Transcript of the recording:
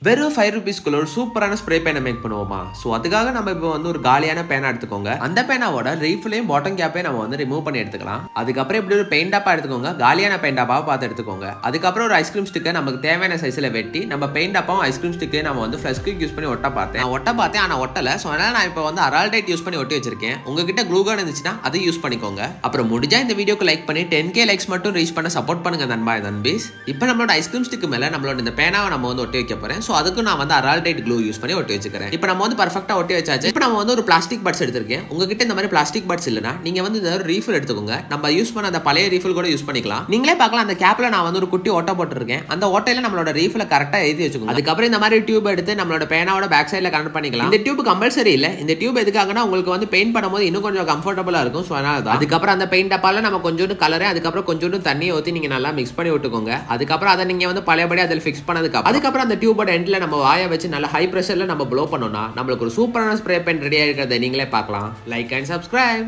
வெறும் 5 ரூபீஸ்க்குள்ள ஒரு சூப்பரான ஸ்ப்ரே பேனை மேக் பண்ணுவோமா? ஸோ அதுக்காக நம்ம இப்போ வந்து ஒரு காலியான பேனா எடுத்துக்கோங்க. அந்த பேனாவோட ரீஃபிலையும் பாட்டம் கேப்பையும் நம்ம வந்து ரிமூவ் பண்ணி எடுத்துக்கலாம். அதுக்கப்புறம் இப்படி ஒரு பெயிண்ட் டாப்பா எடுத்துக்கோங்க. காலியான பெயிண்ட் டாப்பாவை பார்த்து எடுத்துக்கோங்க. அதுக்கப்புறம் ஒரு ஐஸ்கிரீம் ஸ்டிக்கை நமக்கு தேவையான சைஸ்ல வெட்டி நம்ம பெயிண்ட் டாப்பாவும் ஐஸ்கிரீம் ஸ்டிக்கை நம்ம வந்து ஃப்ளஷ் குயிக் யூஸ் பண்ணி ஒட்ட பார்த்தேன். நான் ஒட்ட பார்த்தேன், ஆனால் ஒட்டல. ஸோ அதனால நான் இப்போ வந்து அரால்டைட் யூஸ் பண்ணி ஒட்டி வச்சிருக்கேன். உங்ககிட்ட க்ளூகன் இருந்துச்சுன்னா அதை யூஸ் பண்ணிக்கோங்க. அப்புறம் முடிஞ்சா இந்த வீடியோக்கு லைக் பண்ணி 10K லைக்ஸ் மட்டும் ரீச் பண்ண சப்போர்ட் பண்ணுங்க நண்பா நண்பீஸ். இப்போ நம்மளோட ஐஸ்கிரீம் ஸ்டிக்கு மேல நம்மளோட இந்த பேனாவை நம்ம வந்து ஒட்டி வைக்க போறேன். ஸோ அதுக்கு நான் வந்து அரால்டைட் க்ளூ யூஸ் பண்ணி ஒட்டி வச்சுக்கிறேன். இப்போ நம்ம வந்து பர்ஃபெக்ட்டா ஒட்டி வச்சாச்சு. இப்போ நம்ம வந்து ஒரு பிளாஸ்டிக் பட்ஸ் எடுத்திருக்கேன். உங்ககிட்ட இந்த மாதிரி பிளாஸ்டிக் பட்ஸ் இல்லைனா நீங்க வந்து இந்த ரீஃபில் எடுத்துக்கோங்க. நம்ம யூஸ் பண்ண அந்த பழைய ரீஃபில் கூட யூஸ் பண்ணிக்கலாம். நீங்களே பார்க்கலாம், அந்த கேப்ல நான் வந்து ஒரு குட்டி ஓட்டை போட்டுருக்கேன். அந்த ஓட்டையில நம்மளோட ரீஃபில் கரெக்டா எழுதி வச்சுக்கோங்க. அதுக்கப்புறம் இந்த மாதிரி டியூப் எடுத்து நம்மளோட பேனாவோட பேக் சைடில் கனெக்ட் பண்ணிக்கலாம். இந்த டியூப் கம்பல்சரி இல்லை. இந்த டியூப் எதுக்காகனா உங்களுக்கு வந்து பெயிண்ட் பண்ணும்போது இன்னும் கொஞ்சம் கம்ஃபர்டபுளா இருக்கும். ஸோ அதனால தான். அதுக்கப்புறம் அந்த பெயிண்ட் டப்பால நம்ம கொஞ்சோண்டு கலரு, அதுக்கப்புறம் கொஞ்சோண்டு தண்ணி ஊற்றி நீங்க நல்லா மிக்ஸ் பண்ணி விட்டுக்கோங்க. அதுக்கப்புறம் அதை நீங்க வந்து பழையபடி அதில் ஃபிக்ஸ் பண்ணதுக்கு அதுக்கப்புறம் அந்த டியூபோட எண்ட்ல நம்ம வாயை வச்சு நல்லா ஹை பிரஷர்ல நம்ம ப்ளோ பண்ணோம்னா நம்மளுக்கு ஒரு சூப்பரான ஸ்ப்ரே பெயிண்ட் ரெடியா இருக்கிறத நீங்களே பார்க்கலாம். Like and subscribe.